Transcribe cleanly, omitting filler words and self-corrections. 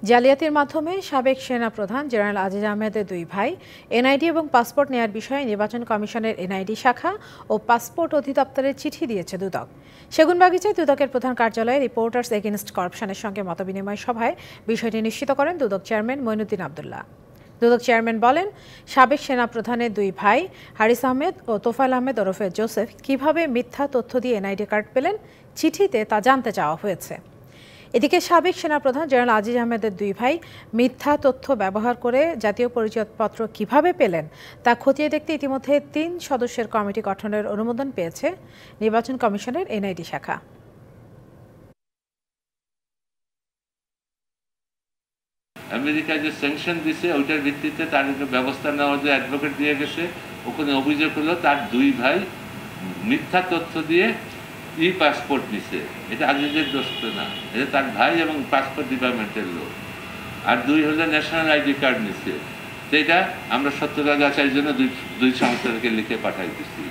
জালিয়াতির মাধ্যমে সাবেক সেনাপ্রধান জেনারেল আজিজ আহমেদের দুই ভাই এনআইডি এবং পাসপোর্ট নেয়ার বিষয়ে নির্বাচন কমিশনের এনআইডি শাখা ও পাসপোর্ট অধিদপ্তরে চিঠি দিয়েছে দুদক। সেগুনবাগিচায় দুদকের প্রধান কার্যালয়ে রিপোর্টার্স এগেইনস্ট করাপশনের সঙ্গে মতবিনিময় সভায় বিষয়টি নিশ্চিত করেন দুদক চেয়ারম্যান মঈনুদ্দিন আবদুল্লাহ। দুদক চেয়ারম্যান বলেন, সাবেক সেনাপ্রধানের দুই ভাই হারিস আহমেদ ও তোফায়েল আহমেদ ওরফে জোসেফ কিভাবে মিথ্যা তথ্য দিয়ে এনআইডি কার্ড পেলেন, চিঠিতে তা জানতে চাওয়া হয়েছে। এদিকে সাবেক সেনাপ্রধান জেনারেল আজিজ আহমেদের দুই ভাই মিথ্যা তথ্য ব্যবহার করে জাতীয় পরিচয়পত্র কিভাবে পেলেন তা খতিয়ে দেখতে ইতিমধ্যে ৩ সদস্যের কমিটি গঠনের অনুমোদন পেয়েছে নির্বাচন কমিশনের এনআইডি শাখা। আমেরিকা যে স্যাংশন দিছে ওইটার ভিত্তিতে তার ব্যবস্থা নেওয়া যে অ্যাডভোকেট দিয়ে গেছে, ওখানে অভিযোগ হলো তার দুই ভাই মিথ্যা তথ্য দিয়ে পাসপোর্ট নিছে। এটা আজিজের দোষ না, এটা তার ভাই এবং পাসপোর্ট ডিপার্টমেন্টের লোক। আর দুই হলো ন্যাশনাল আইডি কার্ড নিছে। সেটা আমরা সত্যতা যাচাইয়ের জন্য দুই সংস্থাকে লিখে পাঠাই দিচ্ছি।